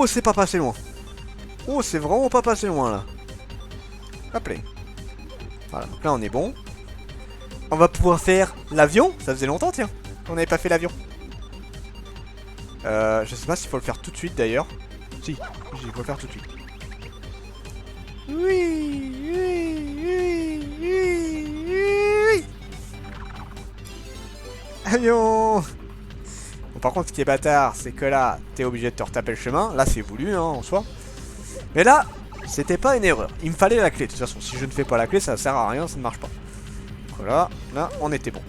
Oh, c'est pas passé loin. Oh, c'est vraiment pas passé loin, là. Hop là. Voilà, donc là, on est bon. On va pouvoir faire l'avion. Ça faisait longtemps, tiens. On n'avait pas fait l'avion. Je sais pas s'il faut le faire tout de suite, d'ailleurs. Si, il faut le faire tout de suite. Oui, oui, oui, oui, oui. Avion. Bon, par contre, ce qui est bâtard, c'est que là, t'es obligé de te retaper le chemin. Là, c'est voulu, hein, en soi. Mais là, c'était pas une erreur. Il me fallait la clé. De toute façon, si je ne fais pas la clé, ça sert à rien, ça ne marche pas. Voilà, là, on était bon.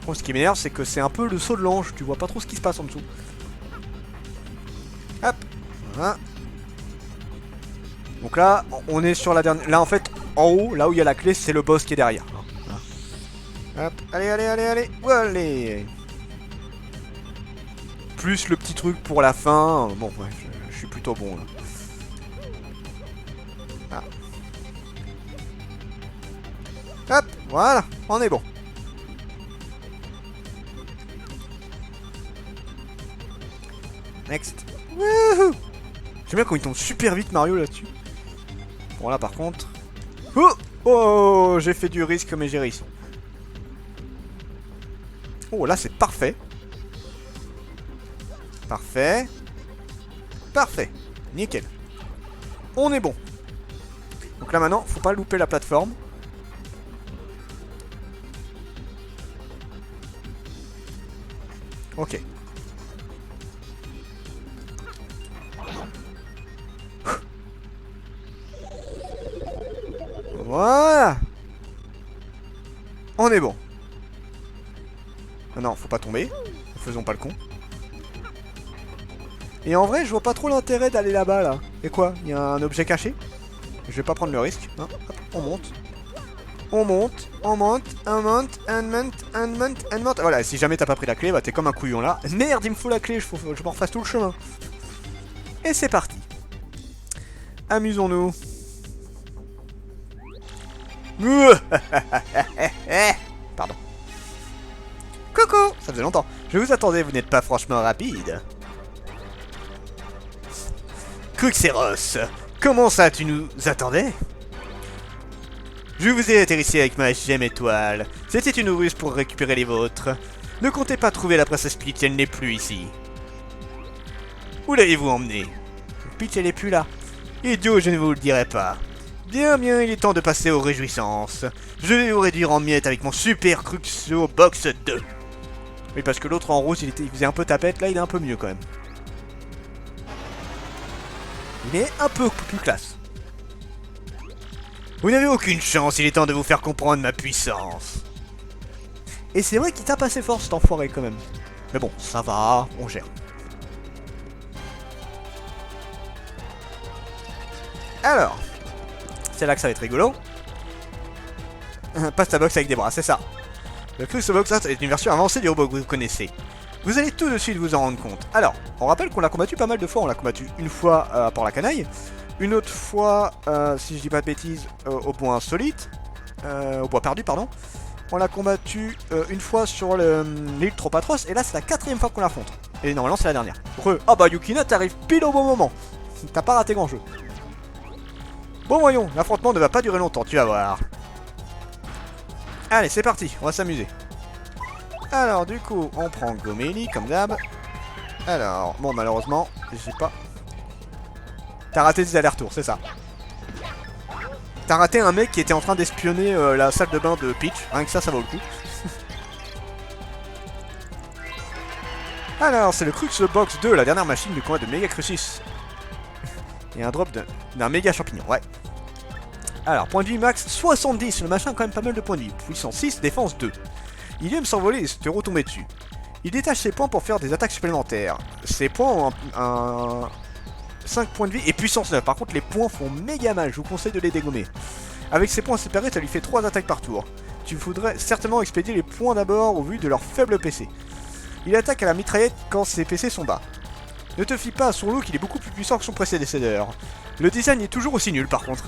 Bon, ce qui m'énerve, c'est que c'est un peu le saut de l'ange. Tu vois pas trop ce qui se passe en dessous. Hop, voilà. Donc là, on est sur la dernière... Là, en fait, en haut, là où il y a la clé, c'est le boss qui est derrière. Hop, allez, allez, allez, allez. Allez. Plus le petit truc pour la fin. Bon, ouais, je suis plutôt bon, là. Ah. Hop, voilà, on est bon. Next. Wouhou. J'aime bien quand il tombe super vite Mario là-dessus. Bon là par contre... Oh, oh, j'ai fait du risque mais j'ai réussi. Oh là c'est parfait. Parfait. Parfait. Nickel. On est bon. Donc là maintenant, faut pas louper la plateforme. Ok. Voilà. On est bon. Non, faut pas tomber. Faisons pas le con. Et en vrai, je vois pas trop l'intérêt d'aller là-bas, là. Et quoi? Il y a un objet caché? Je vais pas prendre le risque. Hein. Hop, on monte. On monte, on monte, on monte, on monte, on monte, on monte. Voilà, si jamais t'as pas pris la clé, bah t'es comme un couillon là. Merde, il me faut la clé, je m'en refasse tout le chemin. Et c'est parti. Amusons-nous. Pardon. Coucou. Ça faisait longtemps. Je vous attendais, vous n'êtes pas franchement rapide. Quixeros, comment ça, tu nous attendais? Je vous ai atterrissé avec ma gemme étoile. C'était une ruse pour récupérer les vôtres. Ne comptez pas trouver la princesse Peach, elle n'est plus ici. Où l'avez-vous emmenée? Peach, elle est plus là. Idiot, je ne vous le dirai pas. Bien, bien, il est temps de passer aux réjouissances. Je vais vous réduire en miettes avec mon super Cruxo Box 2. Oui, parce que l'autre en rose, il faisait un peu tapette, là il est un peu mieux quand même. Il est un peu plus classe. Vous n'avez aucune chance, il est temps de vous faire comprendre ma puissance. Et c'est vrai qu'il tape assez fort cet enfoiré quand même. Mais bon, ça va, on gère. Alors, c'est là que ça va être rigolo. Passe ta box avec des bras, c'est ça. Le Cruxo Box est une version avancée du robot que vous connaissez. Vous allez tout de suite vous en rendre compte. Alors, on rappelle qu'on l'a combattu pas mal de fois. On l'a combattu une fois par la canaille. Une autre fois, si je dis pas de bêtises, au bois insolite. Au bois perdu, pardon. On l'a combattu une fois sur l'île trop atroce. Et là, c'est la 4ème fois qu'on l'affronte. Et normalement, c'est la dernière. Ah bah Yukina, t'arrives pile au bon moment. T'as pas raté grand jeu. Bon, voyons, l'affrontement ne va pas durer longtemps, tu vas voir. Allez, c'est parti, on va s'amuser. Alors, du coup, on prend Gomélie, comme d'hab. Alors, bon, malheureusement, j'ai pas... T'as raté des allers-retours, c'est ça. T'as raté un mec qui était en train d'espionner la salle de bain de Peach. Rien que ça vaut le coup. Alors, c'est le Cruxo Box 2, la dernière machine du combat de Mega Crucis. Et un drop d'un méga champignon, ouais. Alors, point de vie max 70, le machin a quand même pas mal de points de vie. Puissance 6, défense 2. Il aime s'envoler et se te retomber dessus. Il détache ses points pour faire des attaques supplémentaires. Ses points ont un 5 points de vie et puissance 9. Par contre, les points font méga mal, je vous conseille de les dégommer. Avec ses points séparés, ça lui fait 3 attaques par tour. Tu voudrais certainement expédier les points d'abord au vu de leur faible PC. Il attaque à la mitraillette quand ses PC sont bas. Ne te fie pas à son look, il est beaucoup plus puissant que son prédécesseur. Le design est toujours aussi nul par contre.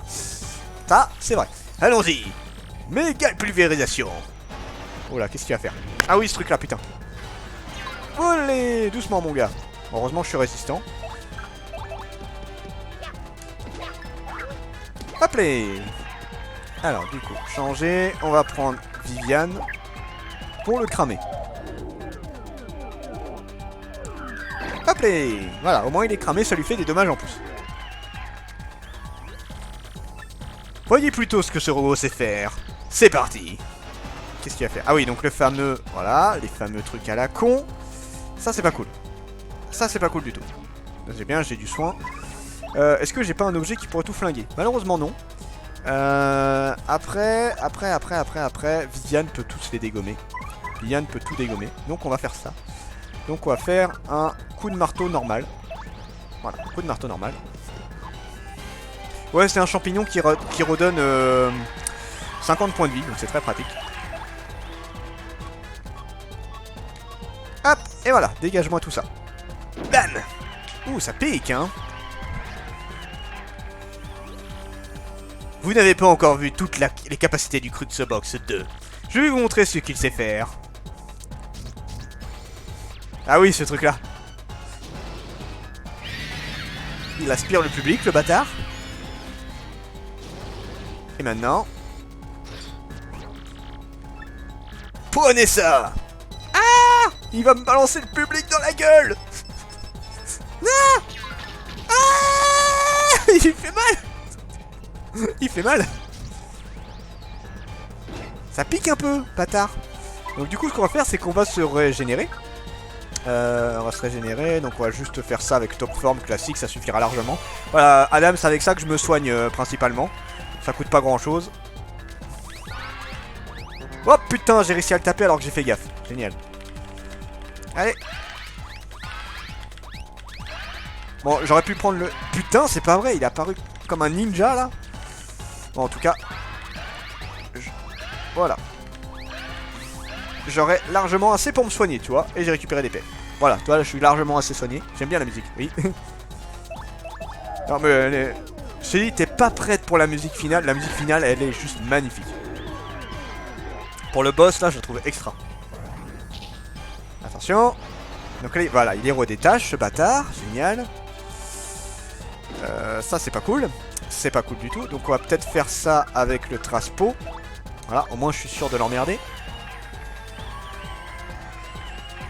Ça, c'est vrai. Allons-y. Méga pulvérisation. Oh là, qu'est-ce qu'il va faire? Ah oui, ce truc là, putain. Olé, doucement mon gars. Heureusement, je suis résistant. Hop là. Alors, du coup, changer. On va prendre Viviane pour le cramer. Hop là. Voilà, au moins il est cramé, ça lui fait des dommages en plus. Voyez plutôt ce que ce robot sait faire. C'est parti. Qu'est-ce qu'il va faire? Ah oui, donc le fameux... Voilà, les fameux trucs à la con. Ça, c'est pas cool. Ça, c'est pas cool du tout. J'ai bien, j'ai du soin. Est-ce que j'ai pas un objet qui pourrait tout flinguer? Malheureusement, non. Après, Viviane peut tous les dégommer. Viviane peut tout dégommer. Donc, on va faire ça. Donc, on va faire un coup de marteau normal. Voilà, un coup de marteau normal. Ouais, c'est un champignon qui redonne 50 points de vie, donc c'est très pratique. Hop, et voilà, dégage-moi tout ça. Bam! Ouh, ça pique, hein. Vous n'avez pas encore vu toutes les capacités du Cruxebox 2. Je vais vous montrer ce qu'il sait faire. Ah oui, ce truc-là. Il aspire le public, le bâtard. Et maintenant... Prenez ça! Ah! Il va me balancer le public dans la gueule! Ah! Ah! Il fait mal! Il fait mal! Ça pique un peu, bâtard! Donc du coup, ce qu'on va faire, c'est qu'on va se régénérer. On va se régénérer, donc on va juste faire ça avec top form classique, ça suffira largement. Voilà, Adam, c'est avec ça que je me soigne principalement. Ça coûte pas grand chose. Oh putain, j'ai réussi à le taper alors que j'ai fait gaffe. Génial. Allez. Bon, j'aurais pu prendre le... Putain, c'est pas vrai, il est apparu comme un ninja là. Bon, en tout cas... Voilà. J'aurais largement assez pour me soigner, tu vois. Et j'ai récupéré des paix. Voilà, toi là, je suis largement assez soigné. J'aime bien la musique, oui. Non mais... Je te dis, t'es pas prête pour la musique finale. La musique finale, elle est juste magnifique. Pour le boss, là, je la trouve extra. Attention. Donc là, voilà, il est redétache, ce bâtard. Génial. Ça, c'est pas cool. C'est pas cool du tout. Donc on va peut-être faire ça avec le Traspo. Voilà, au moins je suis sûr de l'emmerder.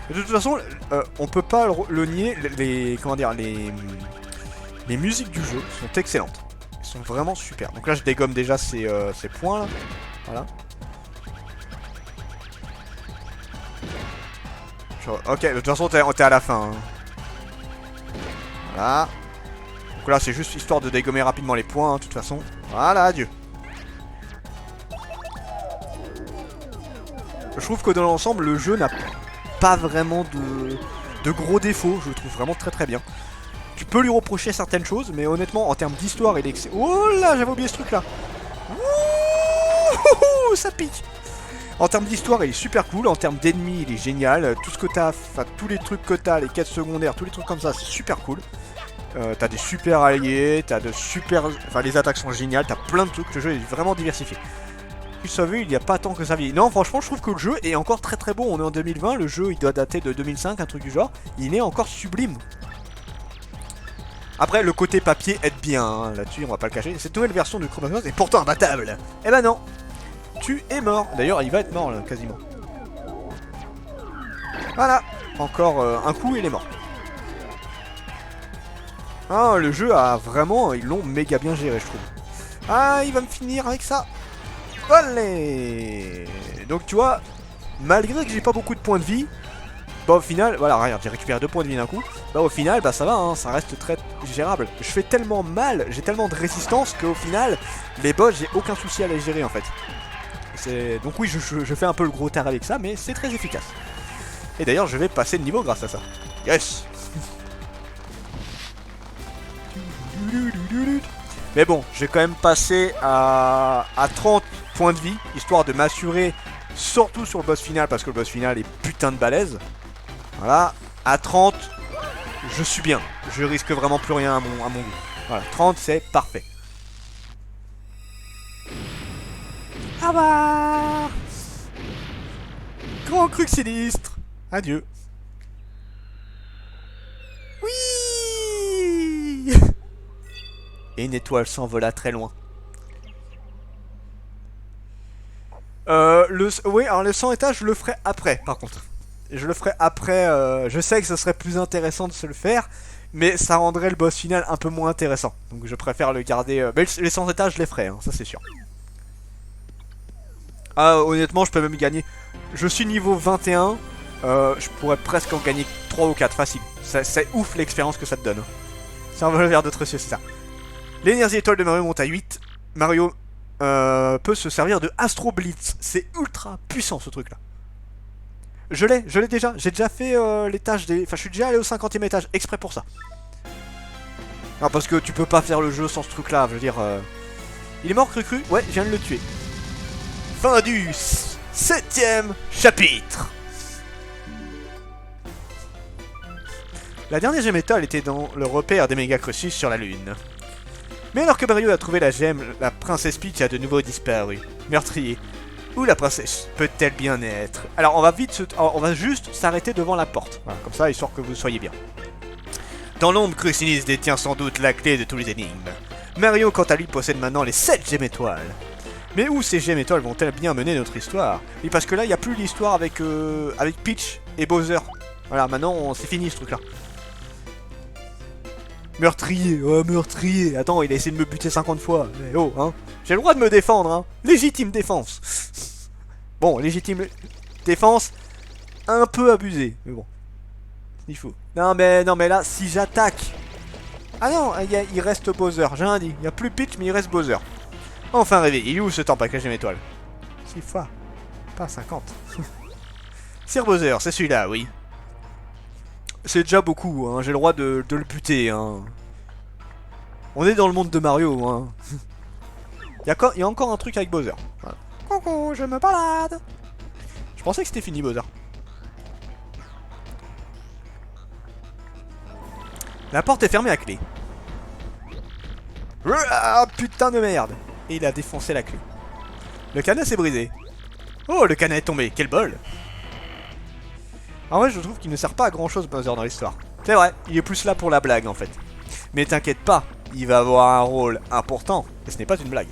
De toute façon, on peut pas le nier. Comment dire, les musiques du jeu sont excellentes. Elles sont vraiment super. Donc là, je dégomme déjà ces points là. Voilà. Ok, de toute façon, t'es à la fin. Hein. Voilà. Donc là, c'est juste histoire de dégommer rapidement les points, hein, de toute façon. Voilà, adieu. Je trouve que dans l'ensemble, le jeu n'a pas vraiment de gros défauts. Je le trouve vraiment très très bien. Tu peux lui reprocher certaines choses, mais honnêtement, en termes d'histoire, il est excellent. Oh là, j'avais oublié ce truc là. Ouh, ça pique. En termes d'histoire, il est super cool. En termes d'ennemis, il est génial. Tout ce que t'as, enfin, tous les trucs que t'as, les quêtes secondaires, tous les trucs comme ça, c'est super cool. T'as des super alliés, t'as de super... Enfin, les attaques sont géniales, t'as plein de trucs. Le jeu est vraiment diversifié. Vous savez, il n'y a pas tant que ça vieillit. Non, franchement, je trouve que le jeu est encore très très bon. On est en 2020, le jeu, il doit dater de 2005, un truc du genre. Il est encore sublime. Après, le côté papier aide bien, hein, là-dessus, on va pas le cacher. Cette nouvelle version de Chrono est pourtant imbattable. Eh ben non, tu es mort. D'ailleurs, il va être mort, là, quasiment. Voilà, encore un coup, il est mort. Ah, le jeu a vraiment... Ils l'ont méga bien géré, je trouve. Ah, il va me finir avec ça. Allez. Donc, tu vois, malgré que j'ai pas beaucoup de points de vie... Bah au final, voilà, regarde, j'ai récupéré 2 points de vie d'un coup. Bah au final, bah ça va, hein, ça reste très gérable. Je fais tellement mal, j'ai tellement de résistance qu'au final, les boss, j'ai aucun souci à les gérer en fait. Donc oui, je fais un peu le gros tard avec ça, mais c'est très efficace. Et d'ailleurs, je vais passer de niveau grâce à ça. Yes. Mais bon, je vais quand même passer à 30 points de vie, histoire de m'assurer, surtout sur le boss final, parce que le boss final est putain de balèze. Voilà, à 30, je suis bien. Je risque vraiment plus rien à mon goût. Voilà, 30 c'est parfait. Ah bah, grand Crux sinistre. Adieu. Oui. Et une étoile s'envola très loin. Oui, alors le 100 étages, je le ferai après, par contre. Je le ferai après, je sais que ce serait plus intéressant de se le faire, mais ça rendrait le boss final un peu moins intéressant. Donc je préfère le garder... mais les 100 étages, je les ferai, hein, ça c'est sûr. Ah, honnêtement, je peux même gagner... Je suis niveau 21, je pourrais presque en gagner 3 ou 4, facile. C'est ouf l'expérience que ça te donne. C'est un verre d'autres cieux, c'est ça. L'énergie étoile de Mario monte à 8. Mario peut se servir de Astro Blitz. C'est ultra puissant ce truc là. Je l'ai déjà. J'ai déjà fait l'étage des... Enfin, je suis déjà allé au 50e étage exprès pour ça. Non, parce que tu peux pas faire le jeu sans ce truc là, je veux dire... Il est mort, Cru-Cru? Ouais, je viens de le tuer. Fin du 7e chapitre. La dernière gemme étoile était dans le repère des méga Crucis sur la lune. Mais alors que Mario a trouvé la gemme, la princesse Peach a de nouveau disparu. Meurtrier. Où la princesse peut-elle bien être? Alors on va juste s'arrêter devant la porte. Voilà, comme ça, histoire que vous soyez bien. Dans l'ombre, Crucinis détient sans doute la clé de tous les énigmes. Mario, quant à lui, possède maintenant les 7 gemmes étoiles. Mais où ces gemmes étoiles vont-elles bien mener notre histoire? Oui, parce que là, il n'y a plus l'histoire avec Peach et Bowser. Voilà, maintenant, c'est fini ce truc-là. Meurtrier, oh meurtrier. Attends, il a essayé de me buter 50 fois. Mais oh, hein. J'ai le droit de me défendre, hein. Légitime défense. Bon, légitime défense, un peu abusé, mais bon. Il faut. Non mais là, si j'attaque... Ah non, il reste Bowser, j'ai rien dit. Il n'y a plus Peach, mais il reste Bowser. Enfin rêvé, il est où ce temps avec la gemme étoile? 6 fois, pas 50. Sir Bowser, c'est celui-là, oui. C'est déjà beaucoup, hein. J'ai le droit de le buter, hein. On est dans le monde de Mario, hein. Il y a encore un truc avec Bowser. Voilà. Coucou, je me balade. Je pensais que c'était fini, Bowser. La porte est fermée à clé. Ah, putain de merde. Et il a défoncé la clé. Le cadenas s'est brisé. Oh, le cadenas est tombé, quel bol. En vrai, je trouve qu'il ne sert pas à grand chose Bowser dans l'histoire. C'est vrai, il est plus là pour la blague en fait. Mais t'inquiète pas, il va avoir un rôle important. Et ce n'est pas une blague.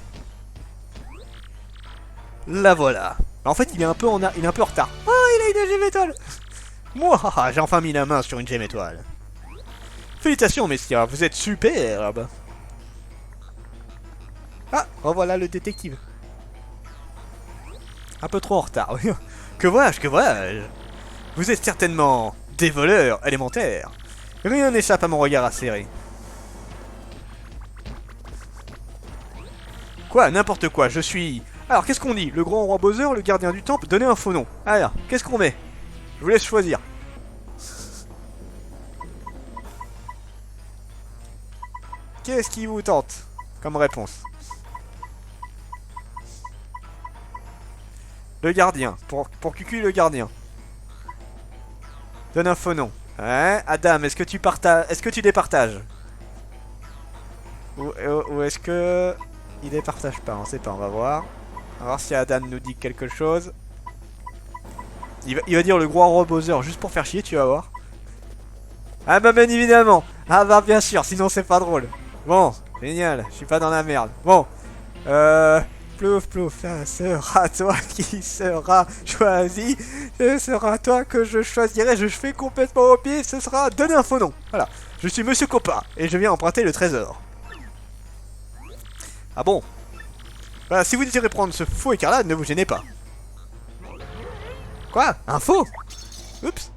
La voilà. En fait, il est un peu en retard. Oh, il a une gemme étoile. Moi, j'ai enfin mis la main sur une gemme étoile. Félicitations, messieurs, vous êtes superbes. Ah, revoilà le détective. Un peu trop en retard. Que vois-je? Vous êtes certainement des voleurs élémentaires. Rien n'échappe à mon regard acéré. Quoi? N'importe quoi, je suis... Alors, qu'est-ce qu'on dit? Le grand roi Bowser, le gardien du temple, donnez un faux nom. Alors, qu'est-ce qu'on met? Je vous laisse choisir. Qu'est-ce qui vous tente comme réponse? Le gardien. Pour Cucu, le gardien. Donne un faux nom. Hein? Adam, est-ce que tu partages... Est-ce que tu départages? Ou est-ce que... Il départage pas, on sait pas, on va voir. On va voir si Adam nous dit quelque chose. Il va dire le gros roi Bowser juste pour faire chier, tu vas voir. Ah bah bien évidemment. Ah bah bien sûr, sinon c'est pas drôle. Bon, génial, je suis pas dans la merde. Bon, plouf plouf, ça sera toi qui sera choisi. Ce sera toi que je choisirai, je fais complètement au pied, ce sera donner un faux nom. Voilà, je suis Monsieur Copa et je viens emprunter le trésor. Ah bon? Voilà, si vous désirez prendre ce faux écarlate, ne vous gênez pas. Quoi? Un faux? Oups.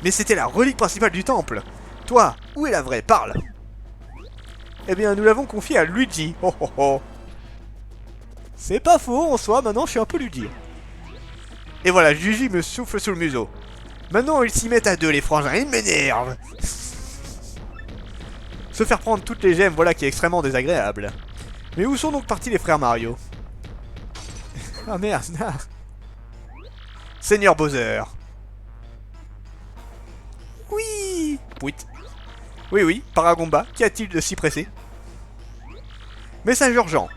Mais c'était la relique principale du temple. Toi, où est la vraie? Parle. Eh bien, nous l'avons confiée à Luigi. Oh oh oh. C'est pas faux en soi, maintenant je suis un peu Luigi. Et voilà, Luigi me souffle sous le museau. Maintenant ils s'y mettent à deux les frangins, ils m'énervent. Se faire prendre toutes les gemmes, voilà qui est extrêmement désagréable. Mais où sont donc partis les frères Mario? Ah merde. Seigneur Bowser. Oui. Pouit. Oui, Paragomba, qu'y a-t-il de si pressé? Message urgent.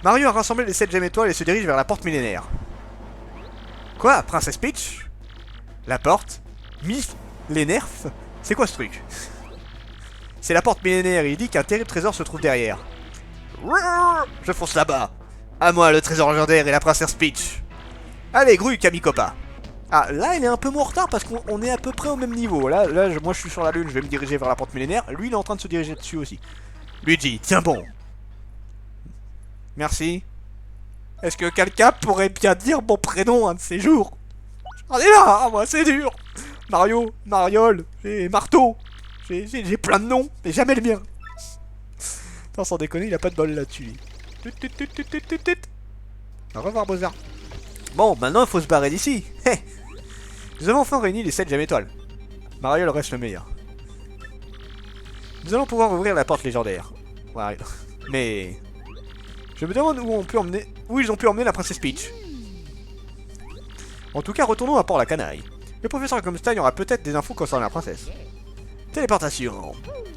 Mario a rassemblé les 7 gemmes étoiles et se dirige vers la porte millénaire. Quoi? Princesse Peach? La porte? Les nerfs? C'est quoi ce truc? C'est la porte millénaire et il dit qu'un terrible trésor se trouve derrière. Je fonce là-bas. À moi le trésor légendaire et la princesse Peach. Allez, grue, Kamikopa. Ah, là, il est un peu moins en retard parce qu'on est à peu près au même niveau. Moi, je suis sur la lune, je vais me diriger vers la porte millénaire. Lui, il est en train de se diriger dessus aussi. Luigi, tiens bon. Merci. Est-ce que quelqu'un pourrait bien dire mon prénom un de ces jours? J'en ai marre, moi, c'est dur. Mario, Mariole, et Marteau. J'ai plein de noms, mais jamais le mien. Attends, sans déconner, il a pas de bol là-dessus. Au revoir, Bowser. Bon, maintenant, il faut se barrer d'ici. Nous avons enfin réuni les 7 gemmes étoiles. Mariole reste le meilleur. Nous allons pouvoir ouvrir la porte légendaire. Ouais. Mais... je me demande où ils ont pu emmener la princesse Peach. En tout cas, retournons à Port-la-Canaille. Le professeur Gumstein aura peut-être des infos concernant la princesse. Téléportation.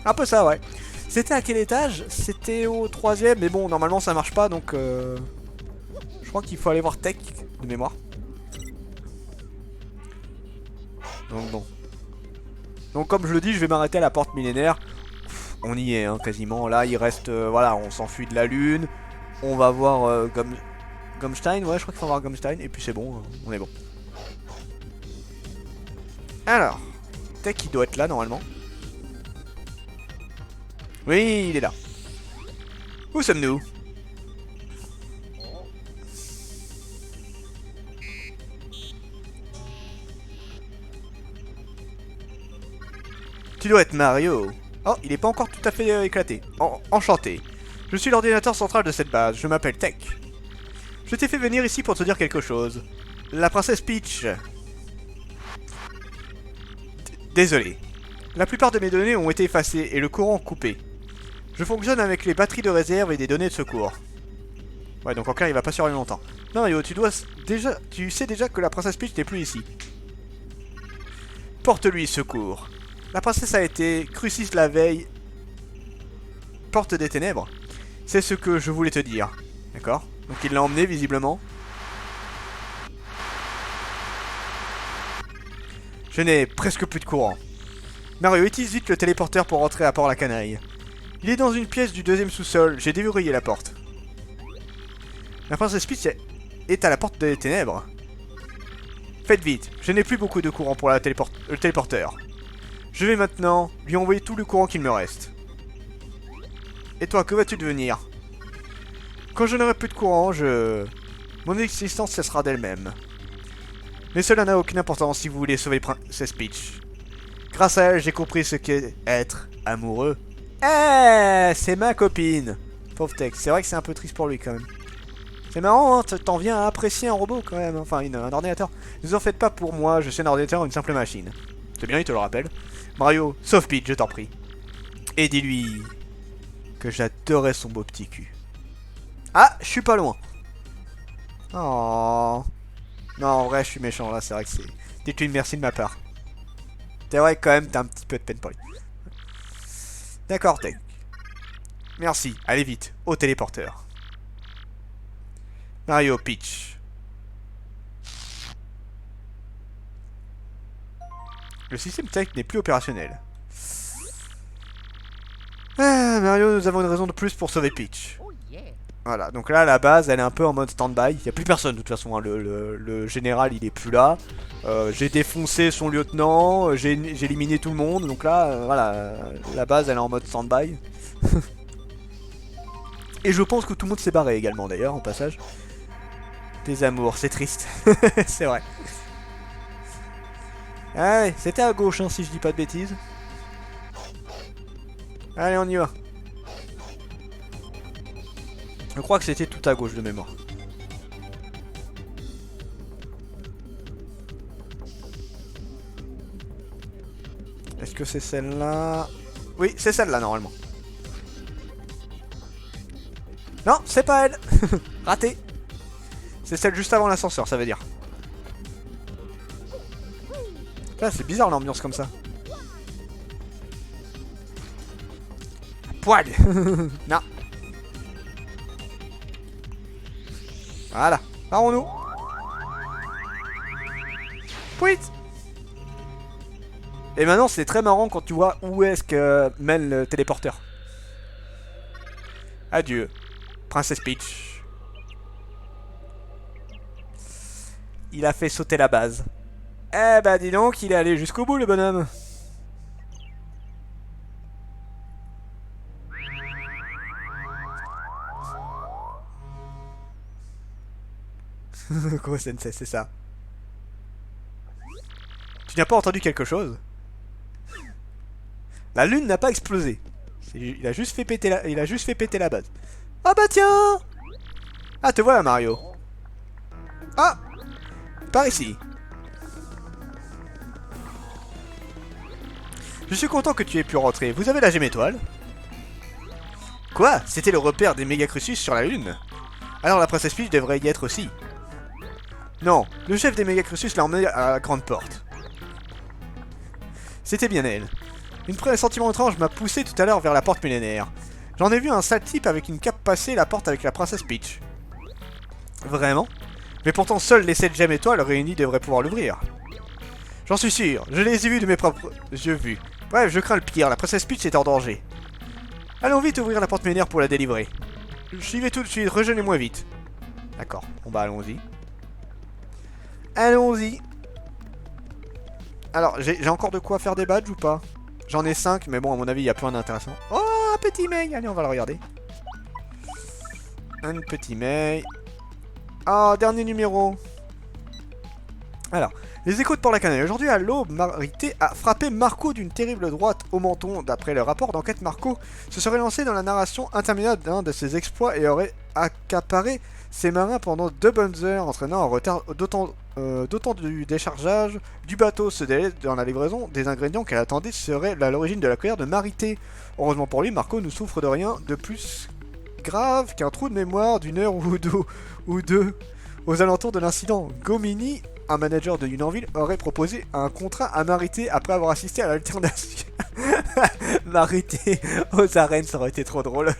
Un peu ça, ouais. C'était à quel étage? C'était au 3ème, mais bon, normalement ça marche pas, donc... je crois qu'il faut aller voir Tech, de mémoire. Donc bon. Donc comme je le dis, je vais m'arrêter à la porte millénaire. On y est, hein, quasiment. Là, il reste... voilà, on s'enfuit de la lune. On va voir Gumstein. Ouais, je crois qu'il faut voir Gumstein. Et puis c'est bon, on est bon. Alors. Tech, il doit être là, normalement. Oui, il est là. Où sommes-nous? Tu dois être Mario. Oh, il n'est pas encore tout à fait éclaté. Enchanté. Je suis l'ordinateur central de cette base. Je m'appelle Tech. Je t'ai fait venir ici pour te dire quelque chose. La princesse Peach. Désolé. La plupart de mes données ont été effacées et le courant coupé. Je fonctionne avec les batteries de réserve et des données de secours. Ouais, donc en clair, il va pas survivre longtemps. Non, Yo, tu sais déjà que la princesse Peach n'est plus ici. Porte-lui secours. La princesse a été crucifiée la veille. Porte des ténèbres. C'est ce que je voulais te dire. D'accord? Donc il l'a emmené visiblement. Je n'ai presque plus de courant. Mario, utilise vite le téléporteur pour rentrer à Port-la-Canaille. Il est dans une pièce du 2ème sous-sol. J'ai déverrouillé la porte. La princesse Peach est à la porte des ténèbres. Faites vite. Je n'ai plus beaucoup de courant pour le téléporteur. Je vais maintenant lui envoyer tout le courant qu'il me reste. Et toi, que vas-tu devenir? Quand je n'aurai plus de courant, mon existence cessera d'elle-même. Mais cela n'a aucune importance si vous voulez sauver Princess Peach. Grâce à elle, j'ai compris ce qu'est être amoureux. Eh, c'est ma copine. Pauvre Tex, c'est vrai que c'est un peu triste pour lui quand même. C'est marrant, hein, t'en viens à apprécier un robot quand même, enfin un ordinateur. Ne vous en faites pas pour moi, je suis un ordinateur, une simple machine. C'est bien, il te le rappelle. Mario, sauve Peach, je t'en prie. Et dis-lui que j'adorais son beau petit cul. Ah, je suis pas loin. Oh. Non, en vrai, je suis méchant là, c'est vrai que c'est... Dites-lui une merci de ma part. C'est vrai que quand même, t'as un petit peu de peine pour lui. D'accord, Tech. Merci, allez vite, au téléporteur. Mario, Peach. Le système Tech n'est plus opérationnel. Ah, Mario, nous avons une raison de plus pour sauver Peach. Voilà, donc là, la base, elle est un peu en mode stand-by. Il n'y a plus personne, de toute façon. Hein. Le général, il est plus là. J'ai défoncé son lieutenant. J'ai éliminé tout le monde. Donc là, voilà, la base, elle est en mode stand-by. Et je pense que tout le monde s'est barré également, d'ailleurs, en passage. Des amours, c'est triste. C'est vrai. Allez, c'était à gauche, hein, si je dis pas de bêtises. Allez, on y va. Je crois que c'était tout à gauche de mémoire. Est-ce que c'est celle-là? Oui, c'est celle-là normalement. Non, c'est pas elle. Raté. C'est celle juste avant l'ascenseur, ça veut dire. Là, c'est bizarre l'ambiance comme ça. Poil. Non. Voilà, partons-nous. Pouit. Et maintenant, c'est très marrant quand tu vois où est-ce que mène le téléporteur. Adieu, Princesse Peach. Il a fait sauter la base. Eh bah dis donc, il est allé jusqu'au bout le bonhomme. Gros sensei, c'est ça. Tu n'as pas entendu quelque chose? La lune n'a pas explosé. Il a juste fait péter la base. Ah bah tiens! Ah te voilà Mario. Ah! Par ici. Je suis content que tu aies pu rentrer. Vous avez la gemme étoile? Quoi? C'était le repère des Mega Crucis sur la lune? Alors la princesse Peach devrait y être aussi. Non, le chef des Mega Crucis l'a emmené à la grande porte. C'était bien elle. Un sentiment étrange m'a poussé tout à l'heure vers la porte millénaire. J'en ai vu un sale type avec une cape passer la porte avec la princesse Peach. Vraiment? Mais pourtant seuls les 7 gemmes étoiles réunies devraient pouvoir l'ouvrir. J'en suis sûr, je les ai vus de mes propres yeux vus. Bref, je crains le pire, la princesse Peach est en danger. Allons vite ouvrir la porte millénaire pour la délivrer. J'y vais tout de suite, rejoignez-moi vite. D'accord, bon bah allons-y. Allons-y. Alors, j'ai encore de quoi faire des badges ou pas? J'en ai 5, mais bon, à mon avis, il y a plein d'intéressants. Oh, un petit mail. Allez, on va le regarder. Un petit mail. Oh, dernier numéro. Alors, les échos de Port-la-Canaille. Aujourd'hui, à l'aube, Marité a frappé Marco d'une terrible droite au menton. D'après le rapport d'enquête, Marco se serait lancé dans la narration interminable d'un de ses exploits et aurait accaparé ses marins pendant 2 bonnes heures, entraînant un retard d'autant du déchargeage du bateau. Ce délai dans la livraison des ingrédients qu'elle attendait serait à l'origine de la colère de Marité. Heureusement pour lui, Marco ne souffre de rien de plus grave qu'un trou de mémoire d'une heure ou deux aux alentours de l'incident. Gomini, un manager de Unionville, aurait proposé un contrat à Marité après avoir assisté à l'alternation. Marité aux arènes, ça aurait été trop drôle.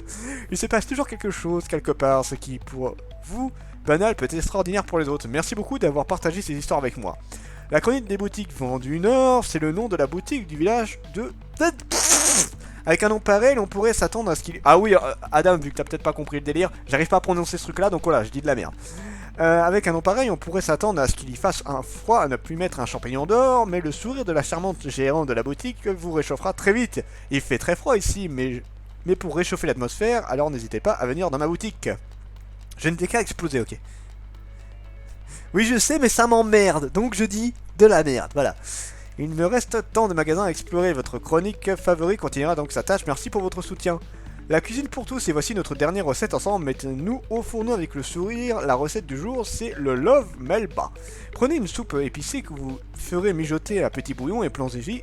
Il se passe toujours quelque chose quelque part, ce qui pour vous banal peut être extraordinaire pour les autres. Merci beaucoup d'avoir partagé ces histoires avec moi. La chronique des boutiques vendues Nord, c'est le nom de la boutique du village de... Avec un nom pareil, on pourrait s'attendre à ce qu'il... Ah oui, Adam, vu que t'as peut-être pas compris le délire, j'arrive pas à prononcer ce truc-là, donc voilà, je dis de la merde. Avec un nom pareil, on pourrait s'attendre à ce qu'il y fasse un froid à ne plus mettre un champignon d'or, mais le sourire de la charmante gérante de la boutique vous réchauffera très vite. Il fait très froid ici, mais pour réchauffer l'atmosphère, alors n'hésitez pas à venir dans ma boutique. Je n'étais qu'à exploser, ok. Oui, je sais, mais ça m'emmerde, donc je dis de la merde, voilà. Il me reste tant de magasins à explorer, votre chronique favori continuera donc sa tâche, merci pour votre soutien. La cuisine pour tous, et voici notre dernière recette ensemble, mettez-nous au fourneau avec le sourire. La recette du jour, c'est le Love Melba. Prenez une soupe épicée que vous ferez mijoter à petit bouillon et plongez-y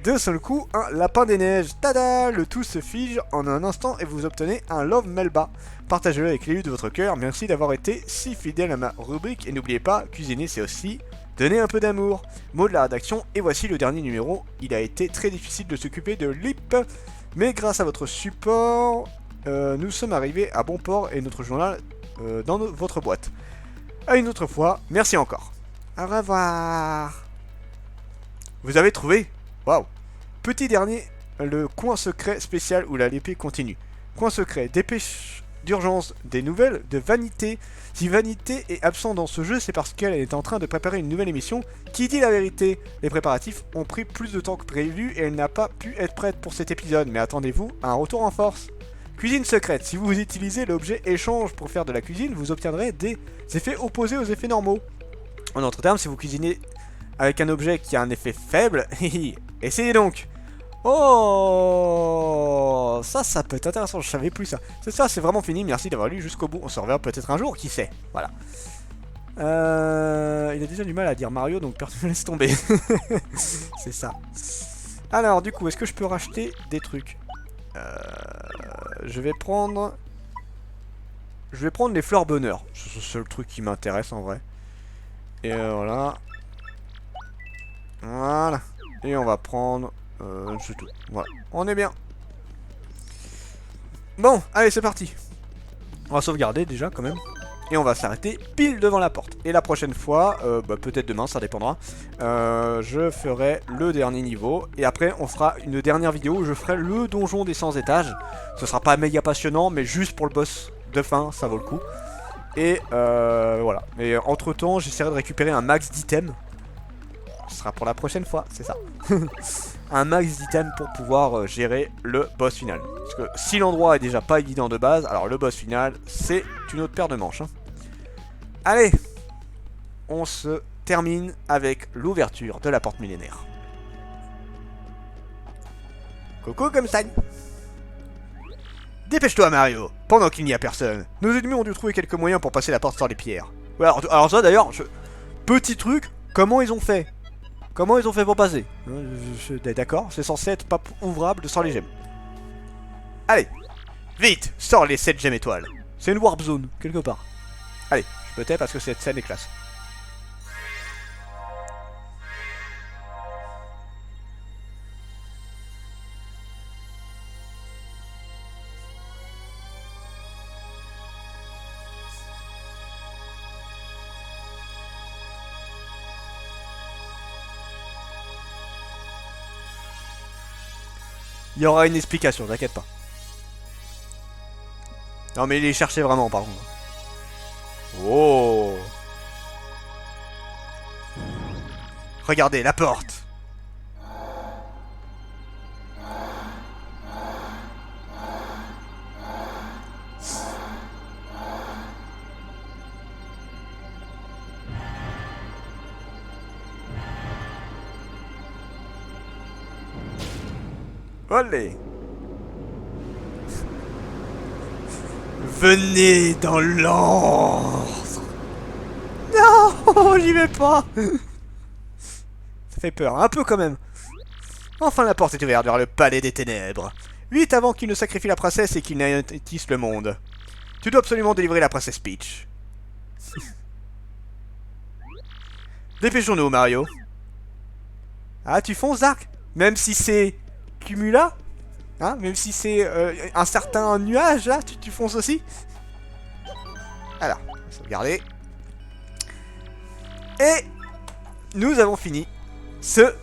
d'un seul coup un lapin des neiges. Tada! Le tout se fige en un instant et vous obtenez un Love Melba. Partagez-le avec l'élu de votre cœur, merci d'avoir été si fidèle à ma rubrique et n'oubliez pas, cuisiner c'est aussi donner un peu d'amour. Mot de la rédaction, et voici le dernier numéro. Il a été très difficile de s'occuper de Lip, mais grâce à votre support, nous sommes arrivés à bon port et notre journal dans votre boîte. À une autre fois, merci encore. Au revoir. Vous avez trouvé? Waouh. Petit dernier, le coin secret spécial où la l'épée continue. Coin secret, dépêche d'urgence, des nouvelles de Vanité. Si Vanité est absent dans ce jeu, c'est parce qu'elle est en train de préparer une nouvelle émission. Qui dit la vérité? Les préparatifs ont pris plus de temps que prévu et elle n'a pas pu être prête pour cet épisode, mais attendez-vous à un retour en force. Cuisine secrète, si vous utilisez l'objet échange pour faire de la cuisine, vous obtiendrez des effets opposés aux effets normaux. En d'autres termes, si vous cuisinez avec un objet qui a un effet faible, essayez donc. Oh, ça peut être intéressant, je savais plus ça. C'est vraiment fini, merci d'avoir lu jusqu'au bout. On se reverra peut-être un jour, qui sait. Voilà. Il a déjà du mal à dire Mario, donc personne ne laisse tomber. C'est ça. Alors, du coup, est-ce que je peux racheter des trucs? Je vais prendre les fleurs bonheur. C'est le seul truc qui m'intéresse en vrai. Et voilà. Voilà. Et on va prendre... c'est tout. Voilà. On est bien. Bon, allez, c'est parti. On va sauvegarder déjà quand même. Et on va s'arrêter pile devant la porte. Et la prochaine fois, peut-être demain, ça dépendra, je ferai le dernier niveau. Et après, on fera une dernière vidéo où je ferai le donjon des 100 étages. Ce sera pas méga passionnant, mais juste pour le boss de fin, ça vaut le coup. Et voilà. Mais entre temps, j'essaierai de récupérer un max d'items. Ce sera pour la prochaine fois, c'est ça. Un max d'items pour pouvoir gérer le boss final. Parce que si l'endroit est déjà pas évident de base, alors le boss final, c'est une autre paire de manches. Hein. Allez, on se termine avec l'ouverture de la porte millénaire. Coucou comme ça. Dépêche-toi Mario, pendant qu'il n'y a personne. Nos ennemis ont dû trouver quelques moyens pour passer la porte sans les pierres. Ouais, alors ça d'ailleurs, petit truc, comment ils ont fait? Comment ils ont fait pour passer? D'accord, c'est censé être pas ouvrable sans les gemmes. Allez, vite, sors les 7 gemmes étoiles. C'est une warp zone, quelque part. Allez, je peux t'aider parce que cette scène est classe. Il y aura une explication, t'inquiète pas. Non mais il les cherchait vraiment par contre. Oh. Regardez la porte. Olé. Venez dans l'ordre. Non, j'y vais pas. Ça fait peur, un peu quand même. Enfin la porte est ouverte vers le palais des ténèbres. Vite avant qu'il ne sacrifie la princesse et qu'il n'anéantisse le monde. Tu dois absolument délivrer la princesse Peach. Dépêchons-nous Mario. Ah tu fonces Dark? Même si c'est Cumula? Hein? Même si c'est un certain nuage là, tu fonces aussi? Alors, sauvegarder. Et nous avons fini ce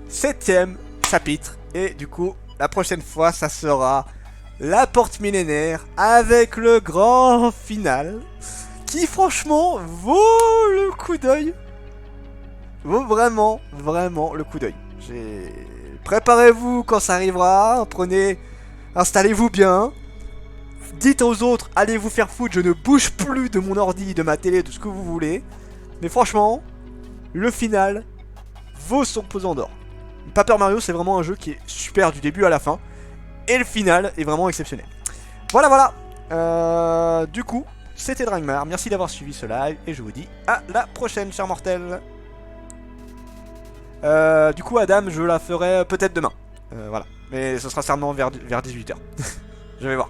7ème chapitre. Et du coup, la prochaine fois, ça sera la porte millénaire avec le grand final. Qui franchement vaut le coup d'œil. Vaut vraiment, vraiment le coup d'œil. Préparez-vous quand ça arrivera. Prenez, installez-vous bien. Dites aux autres, allez vous faire foutre, je ne bouge plus de mon ordi, de ma télé, de ce que vous voulez. Mais franchement, le final vaut son pesant d'or. Paper Mario, c'est vraiment un jeu qui est super du début à la fin. Et le final est vraiment exceptionnel. Voilà, voilà. Du coup, c'était Dragmar. Merci d'avoir suivi ce live. Et je vous dis à la prochaine, chers mortels. Du coup, Adam, je la ferai peut-être demain. Voilà. Mais ce sera certainement vers 18h. Je vais voir.